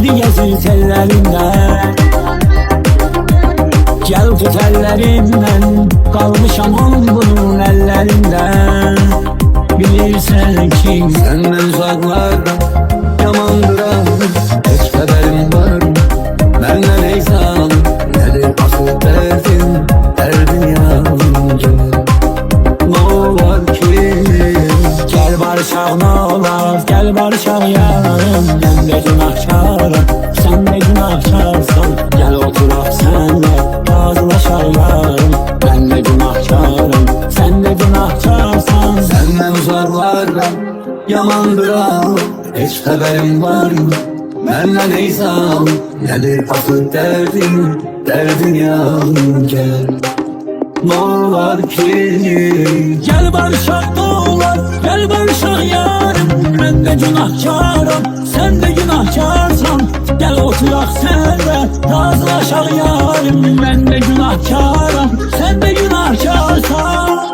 Şehri gezir tellərindən. Gel tut ellerimden, kalmışam bunun ellerinden. Bilirsen ki senden uzaklarda yamandıram. Hiç haberim var mı? Benden neyse alın, nedir asıl derdin? Derdin yalnızca ne var ki? Gel barışak ne olar, gel barışak yarım. Ben de günahkarım, sen de günahkarsın. Gel oturak senle razılaşar yarım. Ben de günahkarım, sen de günahkarsın. Senden uzaklarda yamandıram. Hiç haberim var mı? Benden neyse al, nedir asıl derdin? Derdin yalın gel, ne var ki? Gel barışak ne olur, gel barışak yarım. Ben de günahkarım, sen de günahkarsın. Gel oturak senle razılaşak yarım. Ben de günahkarım, sen de günahkarsın.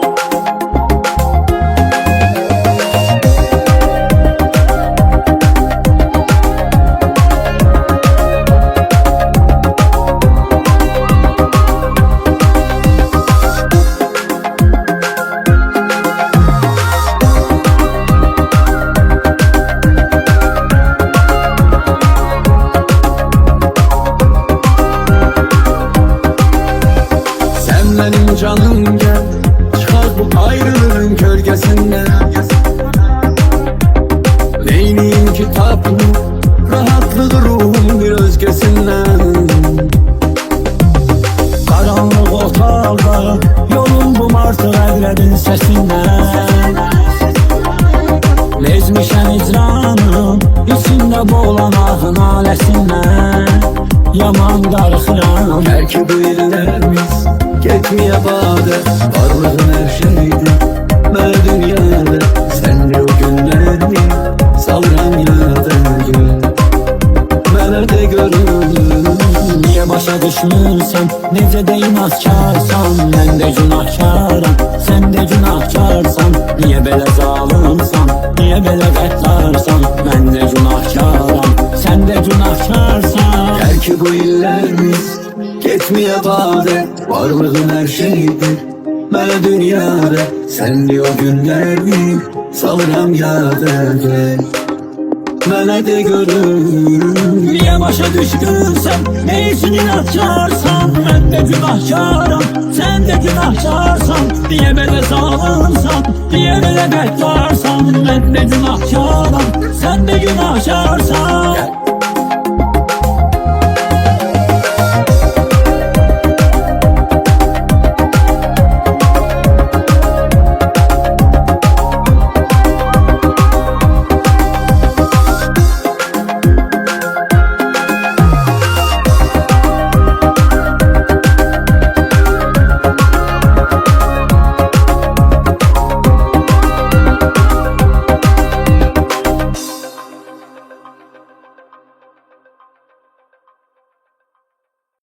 Benim canım gel, çıkar bu ayrılığın gölgesinden. Neyliyim kitabını, rahatlığı ruhum bir özgesinden. Karanlık otaqda yolum bum artıq əllərin səsindən. Lezmişəm icranım, içində boğulan ahın aləsindən. Yaman darıxıram, belki bu illərimiz getmiye bade, varlığın her şeydi ben dünyada. Sen de o günlerini salıram yada gül. Mənə de görürüm. Niye başa düşmürsən, necə də inatkarsan. Mən də günahkaram, sən də günahkarsan. Niye belə zalımsan, niye belə qəddarsan. Mən də günahkaram, sən də günahkarsan. Belki bu illərimiz getmiye bade, varlığın her şeydir mənə dünyada. Sen de o günlerini salıram yada gel, mənə de görürüm. Niye başa düşkünsən, ne için inatkarsan. Ben de günahkarım, sen de günahkarsan. Niye böyle zalimsan, niye böyle beklarsan. Ben de günahkarım, sen de günahkarsan.